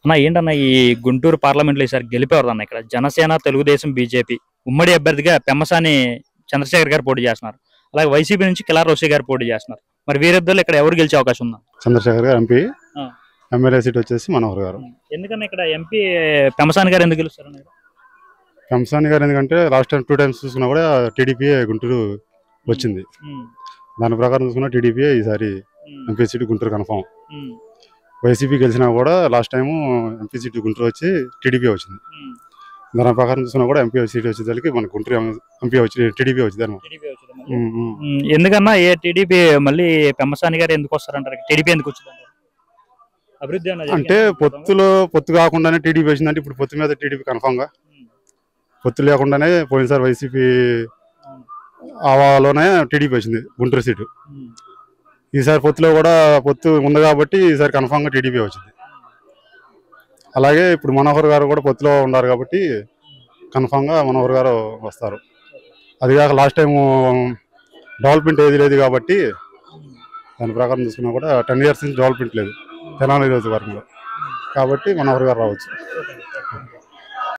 అన్న ఏంటన్నా ఈ గుంటూరు పార్లమెంట్లో ఈసారి గెలిపేవారన్న ఇక్కడ జనసేన తెలుగుదేశం బీజేపీ ఉమ్మడి అభ్యర్థిగా పెమ్మసాని చంద్రశేఖర్ గారు పోటీ చేస్తున్నారు. అలాగే వైసీపీ నుంచి కిలార్ రోషి గారు పోటీ చేస్తున్నారు. మరి వీరిద్దరు ఇక్కడ ఎవరు గెలిచే అవకాశం ఉందా? చంద్రశేఖర్ గారు ఎంపీ, ఎమ్మెల్యే సీట్ వచ్చేసి మనోహర్ గారు. ఎందుకన్నా ఇక్కడ ఎంపీ పెమ్మసాని గారు ఎందుకు గెలుస్తారు? కంసాని గారు ఎందుకంటే లాస్ట్ టైం 2 times చూసుకున్నా కూడా టీడీపీ గుంటూరు వచ్చింది. దాని ప్రకారం చూసుకున్నా టీడీపీ ఈసారి MP seat Guntur confirm. YCP గెలిచినా కూడా last time MP seat Guntur వచ్చి టీడీపీ వచ్చింది. దాని ప్రకారం చూసుకున్నా కూడా ఎంపీ సీట్ వచ్చేసరికి మన గుంటూరు ఎంపీ వచ్చి టీడీపీ వచ్చింది అనమాట. ఎందుకన్నా ఏ టీడీపీ మళ్ళీ పెమ్మసాని గారు ఎందుకు వస్తారంటారు? టీడీపీ ఎందుకు వచ్చింది అభివృద్ధి అంటే పొత్తు కాకుండానే టీడీపీ వచ్చిందంటే ఇప్పుడు పొత్తు మీద టీడీపీ కన్ఫామ్ గా, పొత్తు లేకుండానే పోయినసారి వైసీపీ ఆవాలోనే టీడీపీ వచ్చింది గుంటూరు సీటు. ఈసారి పొత్తులో కూడా పొత్తు ఉంది కాబట్టి ఈసారి కన్ఫామ్గా టీడీపీ వచ్చింది. అలాగే ఇప్పుడు మనోహర్ గారు కూడా పొత్తులో ఉన్నారు కాబట్టి కన్ఫామ్గా మనోహర్ గారు వస్తారు. అది కాక లాస్ట్ టైం డెవలప్మెంట్ ఏది లేదు కాబట్టి దాని ప్రకారం చూసుకున్నా కూడా 10 years నుంచి డెవలప్మెంట్ లేదు తెలంగాణ నియోజకవర్గంలో, కాబట్టి మనోహర్ గారు రావచ్చు.